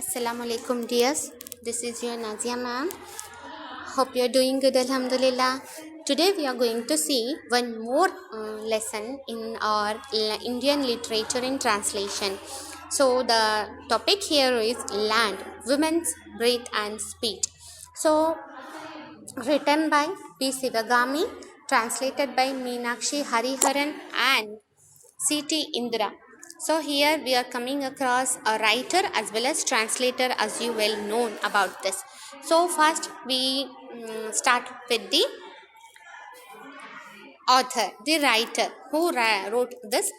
Assalamu alaikum dears. This is your Nazia ma'am. Hope you are doing good, alhamdulillah. Today we are going to see one more lesson in our Indian literature in translation. So the topic here is land, women's breath and speech. So written by P. Sivagami, translated by Meenakshi Hariharan and C.T. Indra. So here we are coming across a writer as well as translator, as you well known about this. So first we start with the author, the writer who wrote this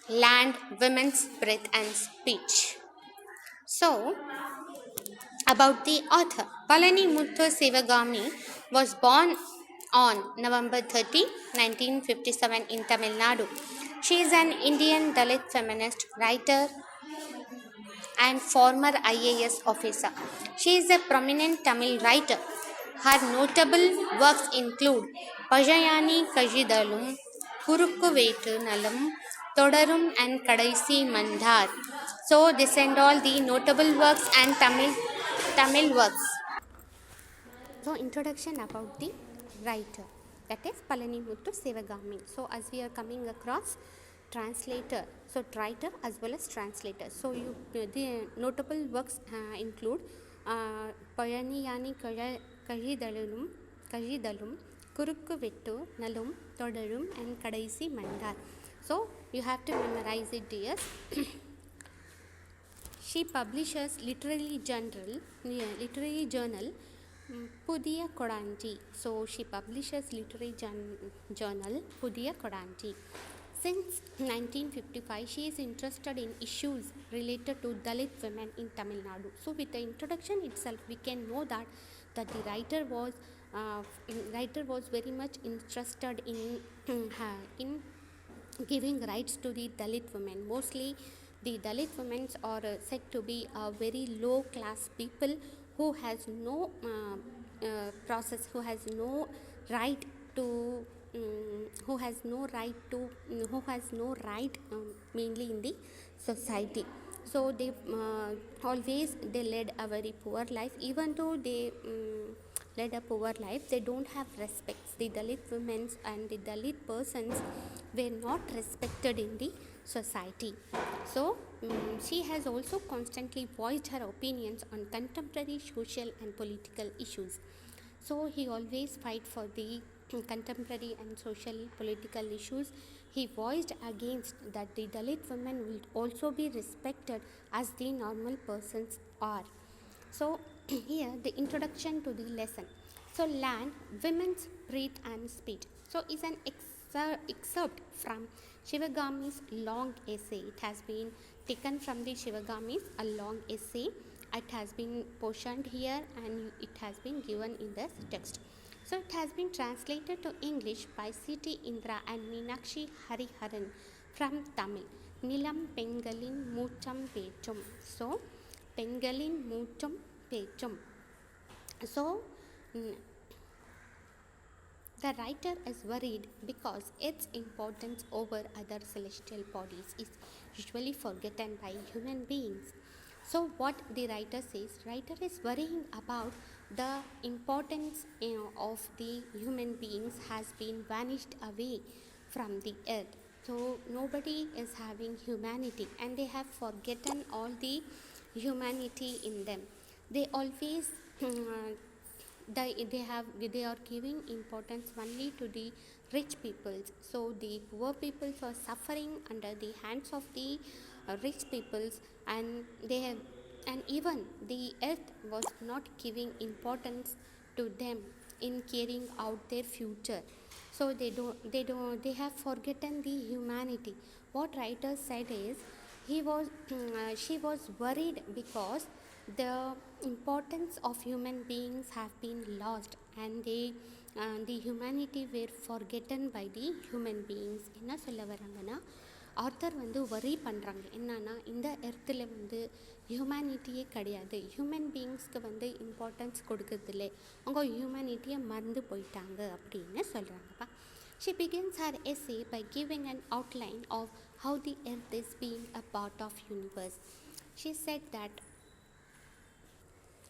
Land, Women's Breath and Speech. So about the author, Palani Muthu Sivagami was born on November 30, 1957 in Tamil Nadu. She is an Indian Dalit feminist writer and former IAS officer. She is a prominent Tamil writer. Her notable works include Pajayani Kajidalum, Kurukku Vetu Nalum, Todarum and Kadaisi Mandar. So this and all the notable works and Tamil works. So introduction about the writer, that is Palani Muthu Sivagami. So as we are coming across translator, so writer as well as translator. So the notable works include Payaniyani Kajidalum, Kurukku Vettu Nalum, Todarum and Kadaisi Mandar. So you have to memorize it, dears. She publishes literary journal Pudiya Kodanti. So she publishes literary journal Pudiya Kodanti. Since 1955, she is interested in issues related to Dalit women in Tamil Nadu. So with the introduction itself, we can know that the writer was very much interested in giving rights to the Dalit women. Mostly the Dalit women are said to be a very low class people who has no who has no right mainly in the society. So they led a very poor life. Even though they led a poor life, they don't have respects. The Dalit women and the Dalit persons were not respected in the society. So she has also constantly voiced her opinions on contemporary social and political issues. So he always fight for the contemporary and social political issues. He voiced against that the Dalit women will also be respected as the normal persons are. So here the introduction to the lesson. So land, women's breath and speech. So is an excerpt from Shivagami's long essay. It has been taken from the Shivagami's a long essay. It has been portioned here and it has been given in the text. So it has been translated to English by C.T. Indra and Meenakshi Hariharan from Tamil. Nilam Pengalin Moocham Petum. So Pengalin Moocham Petum. So the writer is worried because its importance over other celestial bodies is usually forgotten by human beings. So what the writer says, writer is worrying about the importance of the human beings has been vanished away from the earth. So nobody is having humanity and they have forgotten all the humanity in them. They always they are giving importance only to the rich peoples. So the poor peoples are suffering under the hands of the rich peoples, and even the earth was not giving importance to them in carrying out their future. So they have forgotten the humanity. What writer said is she was worried because the importance of human beings have been lost and the humanity were forgotten by the human beings. என்ன சொல்ல வராங்கன்னா, author வரி பண்ணுறாங்க என்னன்னா, இந்த எர்த்தில் ஹியூமனிட்டியே கிடையாது, human பீயிங்ஸ்க்கு importance கொடுக்கறதில்லை, அவங்க ஹியூமனிட்டியை மறந்து போயிட்டாங்க அப்படின்னு சொல்கிறாங்கப்பா. She begins her essay by giving an outline of how the earth is being a part of universe. She said that,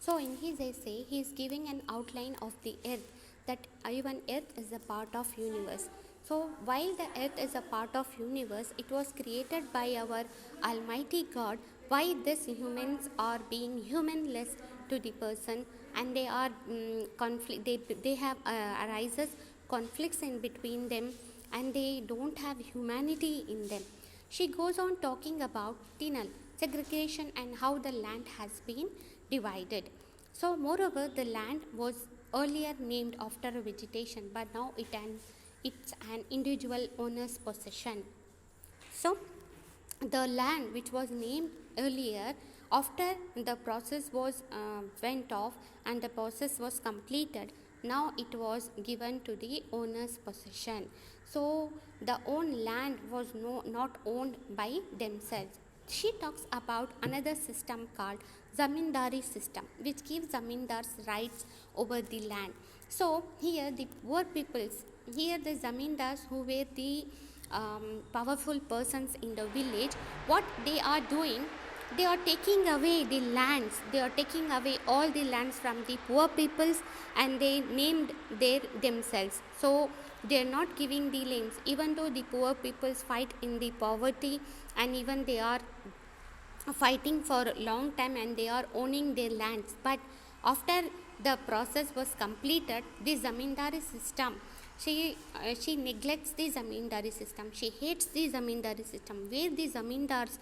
so in his essay, he is giving an outline of the earth, that even earth is a part of universe. So while the earth is a part of universe, it was created by our Almighty God. Why these humans are being humanless to the person, and they are conflict. They have arises conflicts in between them, and they don't have humanity in them. She goes on talking about penal segregation and how the land has been divided. So, moreover, the land was earlier named after a vegetation, but now it's an individual owner's possession. So, the land which was named earlier, after the process was went off and the process was completed, now it was given to the owner's possession. So the own land was not owned by themselves. She talks about another system called zamindari system, which gives zamindars rights over the land. So here the poor peoples, here the zamindars who were the powerful persons in the village, what they are doing, they are taking away the lands, they are taking away all the lands from the poor peoples, and they named their themselves. So they are not giving the lands, even though the poor peoples fight in the poverty, and even they are fighting for a long time and they are owning their lands. But after the process was completed, the zamindari system, she neglects the zamindari system. She hates the zamindari system, where the zamindars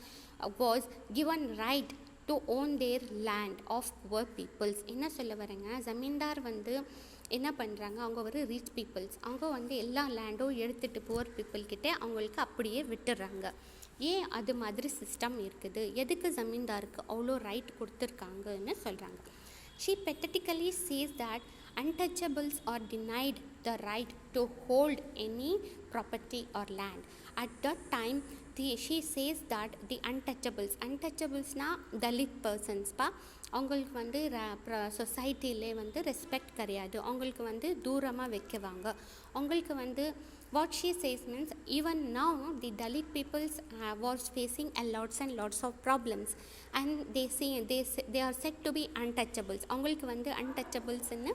was given right to own their land of poor peoples. என்ன சொல்ல வரேங்க, ஜமீன்தார் வந்து என்ன பண்ணுறாங்க, அவங்க ஒரு rich peoples, அவங்க வந்து எல்லா லேண்டும் எடுத்துகிட்டு புவர் பீப்புள்கிட்ட அவங்களுக்கு அப்படியே விட்டுடுறாங்க. ஏன் அது மாதிரி சிஸ்டம் இருக்குது, எதுக்கு ஜமீன்தாருக்கு அவ்வளோ ரைட் கொடுத்துருக்காங்கன்னு சொல்கிறாங்க. She pathetically says that untouchables are denied the right to hold any property or land. At that time, she says that the untouchablesனா Dalit பர்சன்ஸ்ப்பா, அவங்களுக்கு வந்து சொசைட்டிலே வந்து ரெஸ்பெக்ட் கிடையாது, அவங்களுக்கு வந்து தூரமாக வைக்குவாங்க. அவங்களுக்கு வந்து what she says means, even now the Dalit peoples was facing a lots and lots of problems, and they are said to be untouchables. அவங்களுக்கு வந்து untouchablesன்னு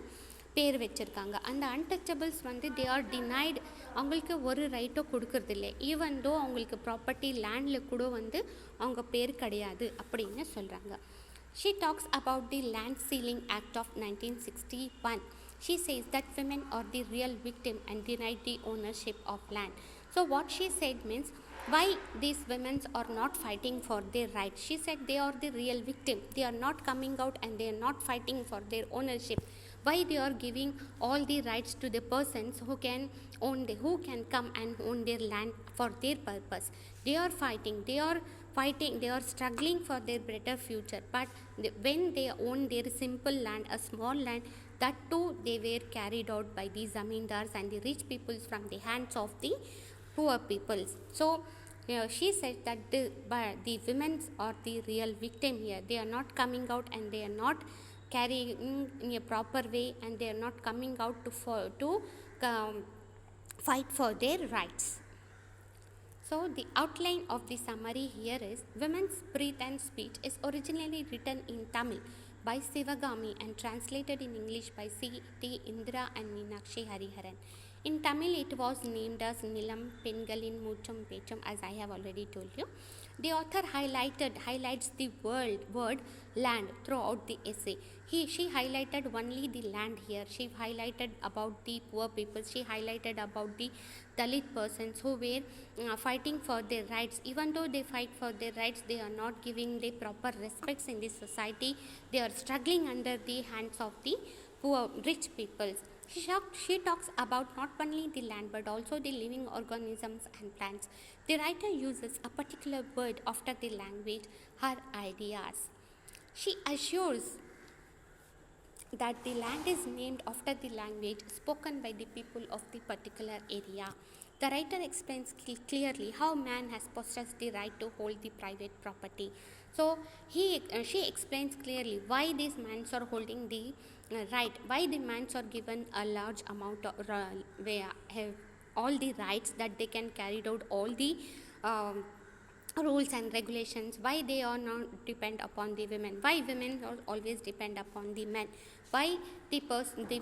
பேர் வச்சுருக்காங்க. அந்த அன்டச்சபிள்ஸ் வந்து தே ஆர் டினைட், அவங்களுக்கு ஒரு ரைட்டும் கொடுக்கறதில்ல. ஈவன் தோ அவங்களுக்கு ப்ராப்பர்ட்டி லேண்டில் கூட வந்து அவங்க பேர் கிடையாது அப்படின்னு சொல்கிறாங்க. She talks about the Land Sealing Act of 1961. She says that women are the real victim and denied the ownership of land. So what she said means, why these women are not fighting for their rights. She said they are the real victim. They are not coming out and they are not fighting for their ownership. Why they are giving all the rights to the persons who can come and own their land for their purpose. They are fighting, they are struggling for their better future. But when they own their simple land, a small land, that too they were carried out by the zamindars and the rich peoples from the hands of the poor peoples. So she said that the women are the real victim here. They are not coming out and they are not carrying in a proper way, and they are not coming out to fight for their rights. So the outline of the summary here is, Women's Breath and Speech is originally written in Tamil by Sivagami and translated in English by C.T. Indira and Meenakshi Hariharan. In Tamil it was named as Nilam Pengalin Moochum Pechum, as I have already told you. The author highlights the word land throughout the essay. She highlighted only the land here. She highlighted about the poor people. She highlighted about the Dalit persons who were fighting for their rights. Even though they fight for their rights, they are not giving the proper respects in this society. They are struggling under the hands of the poor rich people. She talks about not only the land but also the living organisms and plants. The writer uses a particular word after the language, her ideas. She assures that the land is named after the language spoken by the people of the particular area. The writer explains clearly how man has possessed the right to hold the private property. So she explains clearly why these men are holding the right, why the men are given a large amount of have all the rights, that they can carry out all the rules and regulations, why they are not depend upon the women, why women always depend upon the men, why the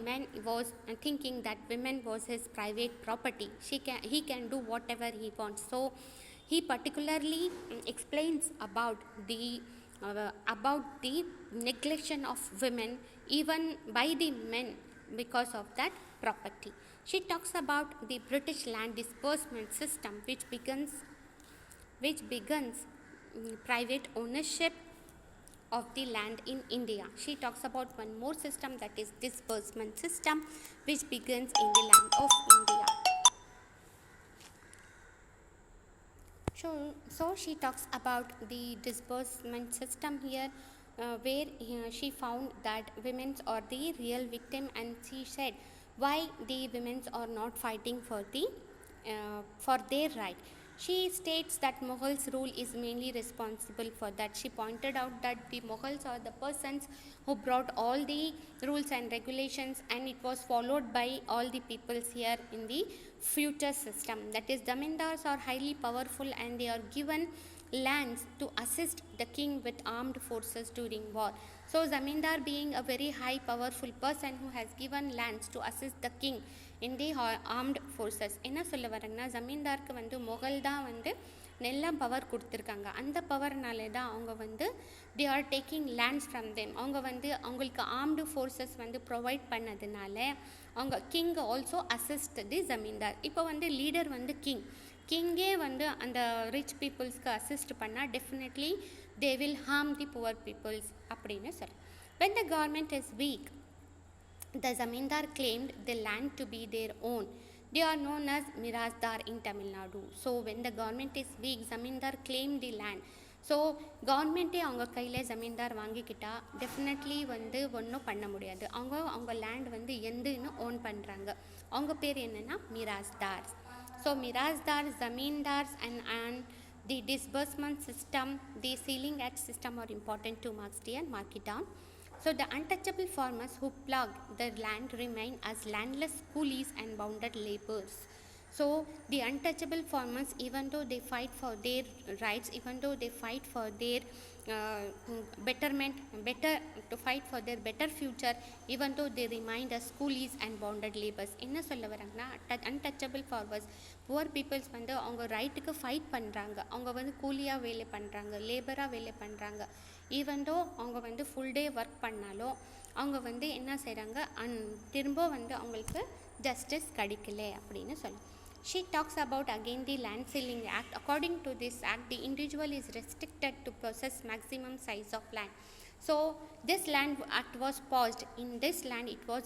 man was thinking that women was his private property, he can do whatever he wants. So he particularly explains about the neglection of women even by the men because of that property. She talks about the British land disbursement system, which begins private ownership of the land in India. She talks about one more system, that is disbursement system, which begins in the land of India. So she talks about the disbursement system here, where she found that women are the real victim, and she said why the women are not fighting for their right. She states that Mughals rule is mainly responsible for that. She pointed out that the Mughals are the persons who brought all the rules and regulations, and it was followed by all the peoples here in the future system. That is, zamindars are highly powerful and they are given lands to assist the king with armed forces during war. So zamindar being a very high powerful person who has given lands to assist the king in the armed forces. என்ன சொல்ல வரேன்னா, ஜமீன்தாருக்கு வந்து முகல் தான் வந்து நெல்லாம் power கொடுத்துருக்காங்க. அந்த பவர்னாலே தான் அவங்க வந்து they are taking lands from them. அவங்க வந்து அவங்களுக்கு ஆர்ம்டு ஃபோர்ஸஸ் வந்து ப்ரொவைட் பண்ணதுனால அவங்க king also assist the zamindar. இப்போ வந்து லீடர் வந்து கிங்கே வந்து அந்த ரிச் பீப்புள்ஸ்க்கு அசிஸ்ட் பண்ணால் definitely they will harm the poor peoples அப்படின்னு சொல்ல. when the government is weak, the zamindar claimed the land to be their own. They are known as Mirazdar in Tamil Nadu. So when the government is weak, zamindar claimed the land. So கவர்மெண்ட்டே அவங்க கையில் ஜமீன்தார் வாங்கிக்கிட்டா definitely வந்து ஒன்றும் பண்ண முடியாது. அவங்க land வந்து எந்துன்னு own பண்ணுறாங்க. அவங்க பேர் என்னென்னா mirasdars. So mirasdar, zamindars and the disbursement system, the ceiling act system are important to marks dear, mark it down. So the untouchable farmers who plug the land remain as landless coolies and bounded laborers. So the untouchable farmers, even though they fight for their rights, even though they fight for their fight for their better future, even though they remain as coolies and bonded laborers. என்ன சொல்ல வராங்கன்னா, untouchable farmers, poor peoples வந்து அவங்க ரைட்டுக்கு fight பண்ணுறாங்க. அவங்க வந்து கூலியாக வேலை பண்ணுறாங்க, லேபராக வேலை பண்ணுறாங்க. ஈவன் தோ அவங்க வந்து ஃபுல் டே ஒர்க் பண்ணாலும் அவங்க வந்து என்ன செய்கிறாங்க, திரும்ப வந்து அவங்களுக்கு ஜஸ்டிஸ் கிடைக்கல அப்படின்னு சொல்லலாம். She talks about again the Land Ceiling Act. According to this act, the individual is restricted to possess maximum size of land. So this land act was passed. In this land, it was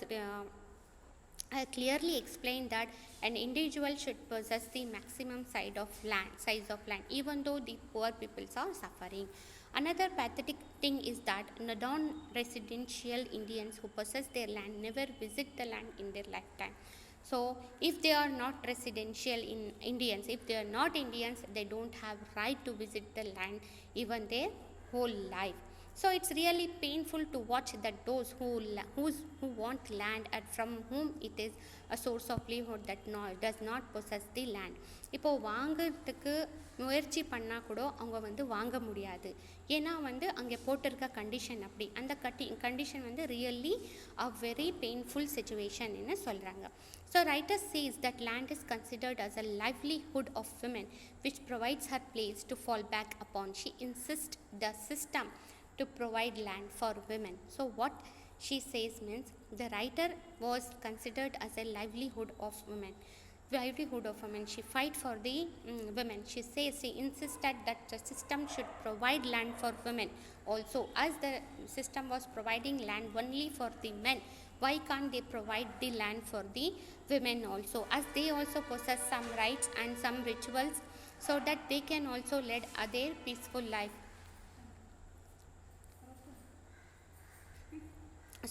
clearly explained that an individual should possess the maximum size of land, even though the poor peoples are suffering. Another pathetic thing is that non-residential Indians who possess their land never visit the land in their lifetime. So if they are not residential Indians, if they are not Indians, they don't have right to visit the land even their whole life. So it's really painful to watch that those who want land and from whom it is a source of livelihood that does not possess the land. இப்போது வாங்கிறதுக்கு முயற்சி பண்ணால் கூட அவங்க வந்து வாங்க முடியாது. ஏன்னா வந்து அங்கே போட்டிருக்க கண்டிஷன் அப்படி. அந்த கண்டிஷன் வந்து ரியல்லி அ வெரி பெயின்ஃபுல் சிச்சுவேஷன்னு சொல்கிறாங்க. So writer says that land is considered as a livelihood of women, which provides her place to fall back upon. She insists the system to provide land for women. So what she says means the writer was considered as a livelihood of women. She fight for the women. She insisted that the system should provide land for women also. As the system was providing land only for the men, why can't they provide the land for the women also, as they also possess some rights and some rituals, so that they can also lead their peaceful life.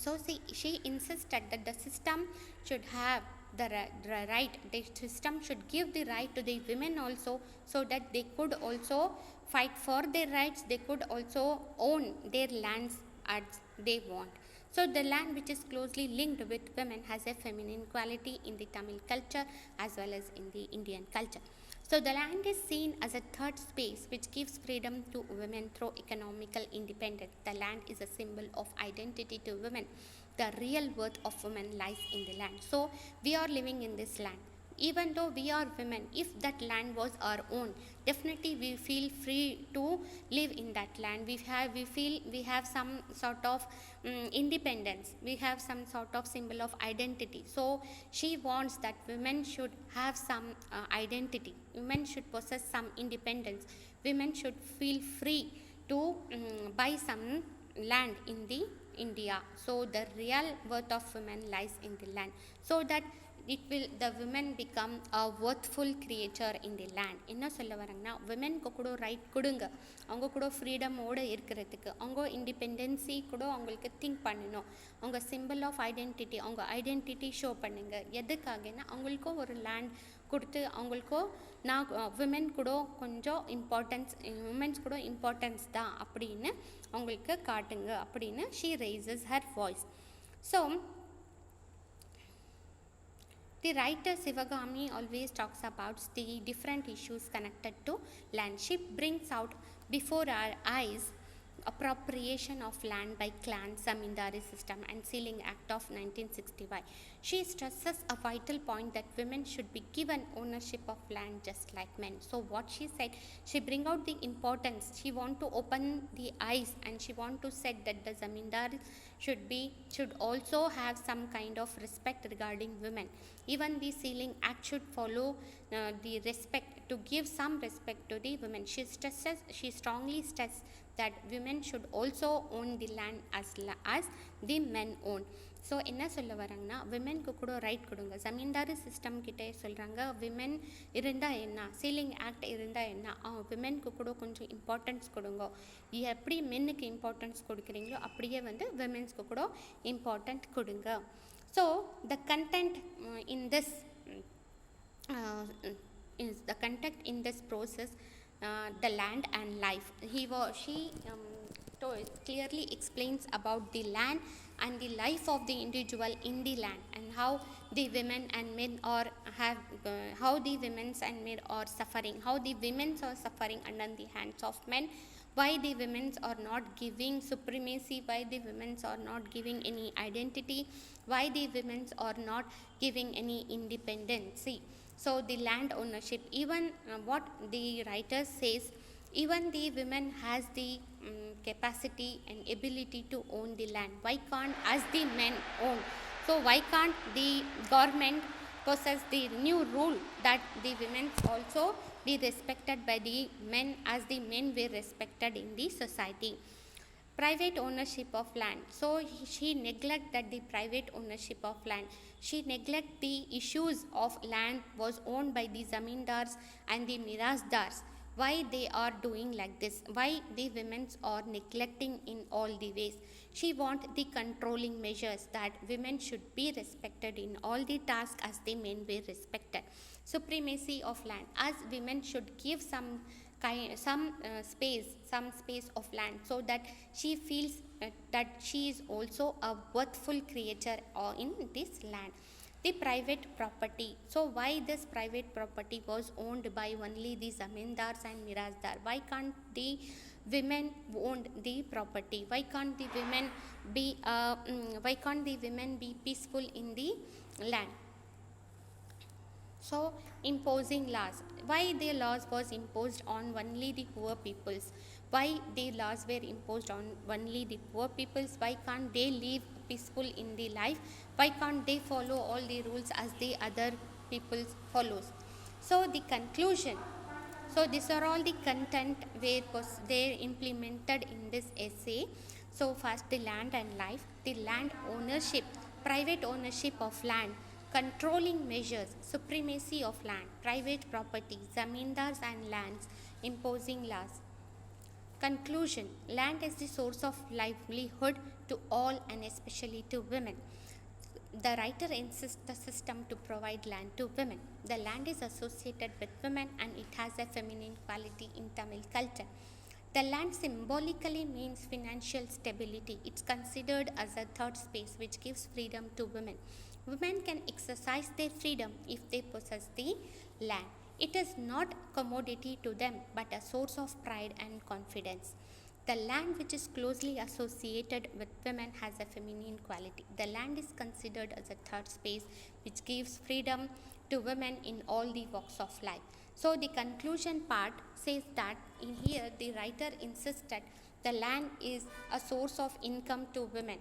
So she insisted that the system should have the right, the system should give the right to the women also, so that they could also fight for their rights, they could also own their lands as they want. So the land which is closely linked with women has a feminine quality in the Tamil culture as well as in the Indian culture. So the land is seen as a third space which gives freedom to women through economical independence. The land is a symbol of identity to women. The real worth of women lies in the land. So we are living in this land. Even though we are women, if that land was our own, definitely we feel free to live in that land. We feel we have some sort of independence. We have some sort of symbol of identity. So she wants that women should have some identity. Women should possess some independence. Women should feel free to buy some land in the India. So the real worth of women lies in the land, so that the women become a worthful creature in the land. என்ன சொல்ல வராங்கன்னா, விமென்க்கு கூட right கொடுங்க, அவங்க கூட ஃப்ரீடமோடு இருக்கிறதுக்கு, அவங்க independency கூட அவங்களுக்கு திங்க் பண்ணணும். அவங்க சிம்பிள் ஆஃப் ஐடென்டிட்டி, அவங்க ஐடென்டிட்டி ஷோ பண்ணுங்க. எதுக்காகனா அவங்களுக்கும் ஒரு லேண்ட் கொடுத்து அவங்களுக்கும் விமென் கூட கொஞ்சம் இம்பார்ட்டன்ஸ், விமென்ஸ் கூட இம்பார்ட்டன்ஸ் தான் அப்படின்னு அவங்களுக்கு காட்டுங்க அப்படின்னு she raises her voice. So the writer Sivagami always talks about the different issues connected to land. She brings out before our eyes appropriation of land by clan, zamindari system and Sealing Act of 1965. She stresses a vital point that women should be given ownership of land just like men. So what she said, she bring out the importance. She want to open the eyes and she want to say that the zamindar should also have some kind of respect regarding women. Even the Sealing Act should follow the respect, to give some respect to the women. She strongly stresses that women should also own the land as the men own. So என்ன சொல்ல வராங்கன்னா, விமென்க்கு கூட right கொடுங்க. Zamindari system கிட்டே சொல்கிறாங்க, women இருந்தால் என்ன, ceiling act இருந்தால் என்ன, விமென்க்கு கூட கொஞ்சம் இம்பார்ட்டன்ஸ் கொடுங்க. எப்படி மென்னுக்கு இம்பார்ட்டன்ஸ் கொடுக்குறீங்களோ அப்படியே வந்து விமென்ஸ்க்கு கூட இம்பார்ட்டன்ட் கொடுங்க. So the content in this process, the land and life, she clearly explains about the land and the life of the individual in the land, and how the women and men how the women and men are suffering, how the women are suffering under the hands of men, why the women are not giving supremacy, why the women are not giving any identity, why the women are not giving any independency. So the land ownership, even what the writer says, even the women has the capacity and ability to own the land. Why can't as the men own? So why can't the government possess the new rule that the women also be respected by the men as the men were respected in the society? Private ownership of land. So she neglected the private ownership of land. She neglected the issues of land was owned by the zamindars and the mirasdars. Why they are doing like this? Why the women are neglecting in all the ways? She want the controlling measures, that women should be respected in all the tasks as the men were respected. Supremacy of land, as women should give some space of land, so that she feels that she is also a worthful creature in this land. The private property. So why this private property was owned by only the zamindars and mirasdar? Why can't the women own the property? Why can't the women be peaceful in the land? So imposing laws. Why the laws was imposed on only the poor peoples? Why the laws were imposed on only the poor peoples? Why can't they live peaceful in the life? Why can't they follow all the rules as the other people follows? So the conclusion. So these are all the content where they implemented in this essay. So first, the land and life, the land ownership, private ownership of land, controlling measures, supremacy of land, private property, zamindars and lands, imposing laws. Conclusion. Land is the source of livelihood to all and especially to women. The writer insists the system to provide land to women. The land is associated with women and it has a feminine quality in Tamil culture. The land symbolically means financial stability. It's considered as a third space which gives freedom to women. Women can exercise their freedom if they possess the land. It is not commodity to them, but a source of pride and confidence. The land which is closely associated with women has a feminine quality. The land is considered as a third space which gives freedom to women in all the walks of life. So the conclusion part says that in here the writer insisted the land is a source of income to women.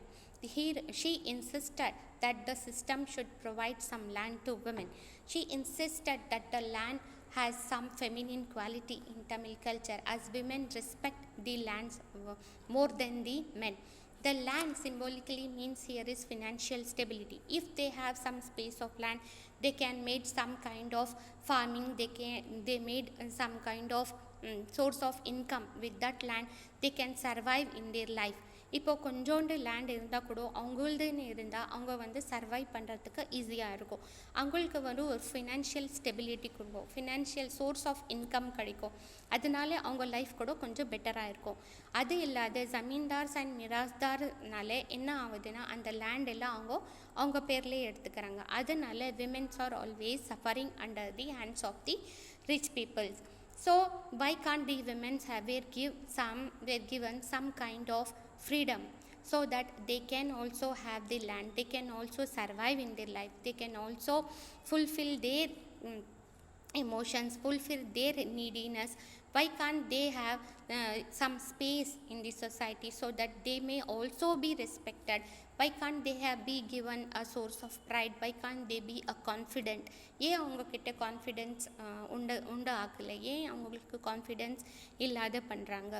She insisted that the system should provide some land to women. She insisted that the land has some feminine quality in Tamil culture, as women respect the lands more than the men. The land symbolically means here is financial stability. If they have some space of land, they can make some kind of farming, they made some kind of source of income with that land. They can survive in their life. இப்போ கொஞ்சோண்டு land இருந்தால் கூட அவங்களுதுன்னு இருந்தால் அவங்க வந்து survive பண்ணுறதுக்கு ஈஸியாக இருக்கும். அவங்களுக்கு வந்து ஒரு ஃபினான்ஷியல் ஸ்டெபிலிட்டி கொடுக்கும், ஃபினான்ஷியல் சோர்ஸ் ஆஃப் இன்கம் கிடைக்கும். அதனால அவங்க லைஃப் கூட கொஞ்சம் பெட்டராக இருக்கும். அது இல்லாத ஜமீன்தார்ஸ் அண்ட் மிராஸ்தார்னால என்ன ஆகுதுன்னா அந்த லேண்ட் எல்லாம் அவங்க பேர்லேயே எடுத்துக்கிறாங்க. அதனால womens are always suffering under the hands of the rich peoples. So why can't the women were given some kind of freedom so that they can also have the land, they can also survive in their life, they can also fulfill their emotions, fulfill their neediness? Why can't they have some space in the society so that they may also be respected? Why can't they be given a source of pride? Why can't they be a confident? ஏன் அவங்கக்கிட்ட confidence உண்டு ஆக்கலை? ஏன் அவங்களுக்கு confidence இல்லாத பண்ணுறாங்க?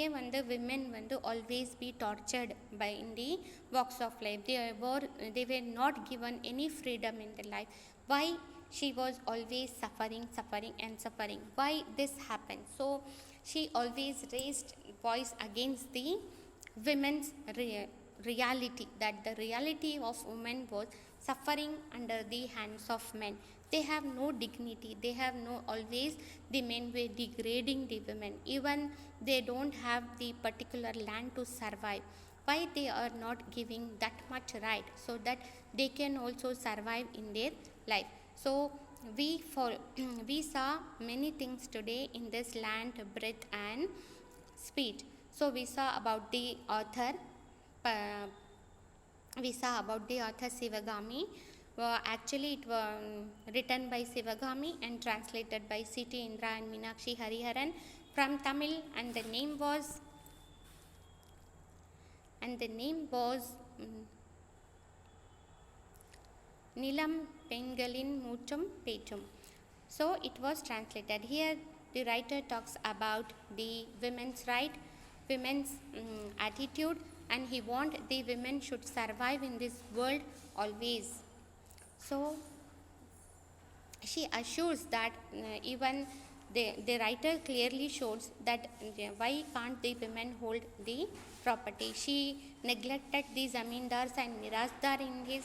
ஏன் வந்து women வந்து always be tortured by in the walks of life? they were not given any freedom in their life. Why she was always suffering and suffering? Why this happened? So she always raised voice against the women's reality, that the reality of women was suffering under the hands of men. They have no dignity, they have no, always the men were degrading the women. Even they don't have the particular land to survive. Why they are not giving that much right so that they can also survive in their life? So we saw many things today in this land, breath and speech. So we saw about the author Sivagami. Actually it was written by Sivagami and translated by C.T. Indra and Meenakshi Hariharan from Tamil, and the name was Nilam Pengalin Moochum Petum. So it was translated. Here the writer talks about the women's right, women's attitude, and he want the women should survive in this world always. So she assures that even the writer clearly shows that why can't the women hold the property? She neglected the zamindars and mirasdar in his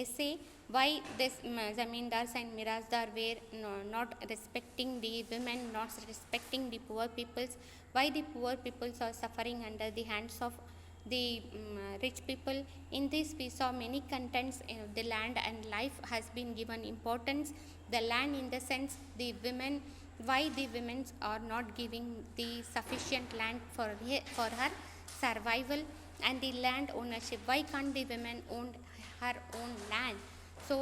essay. Why this zamindars and mirasdar were not respecting the women, not respecting the poor peoples? Why the poor peoples are suffering under the hands of the rich people? In this we saw many contents. The land and life has been given importance. The land in the sense the women, why the women are not giving the sufficient land for her survival, and the land ownership. Why can't the women own her own land? So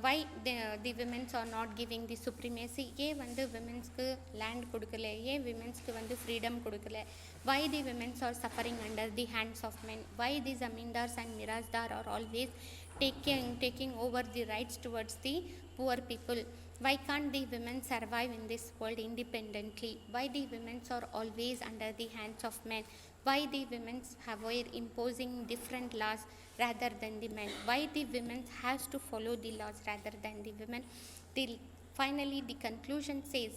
why the women are not giving the supremacy? ஏன் வந்து விமென்ஸ்க்கு land கொடுக்கல? ஏன் விமென்ஸ்க்கு வந்து freedom கொடுக்கல? Why the women are suffering under the hands of men? Why the zamindars and mirasdar are always taking over the rights towards the poor people? Why can't the women survive in this world independently? Why the women are always under the hands of men? Why the women were imposing different laws rather than the men? Why the women has to follow the laws rather than the women? Finally the conclusion says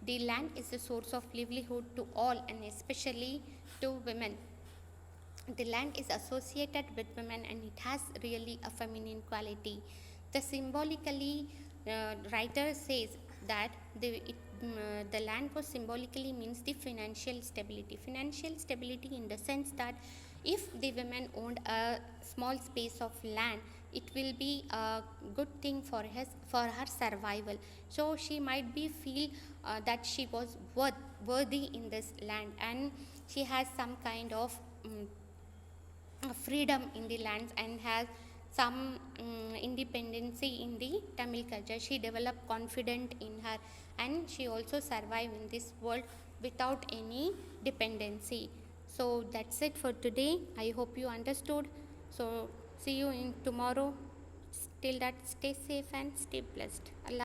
the land is a source of livelihood to all, and especially to women. The land is associated with women and it has really a feminine quality. The symbolically writer says that the land was symbolically means the financial stability. Financial stability in the sense that if the women owned a small space of land, it will be a good thing for her survival. So she might be feel that she was worthy in this land, and she has some kind of freedom in the lands, and has some independency in the Tamil culture. She developed confidence in her, and she also survived in this world without any dependency. So that's it for today. I hope you understood. So see you in tomorrow. Till that, stay safe and stay blessed. Allah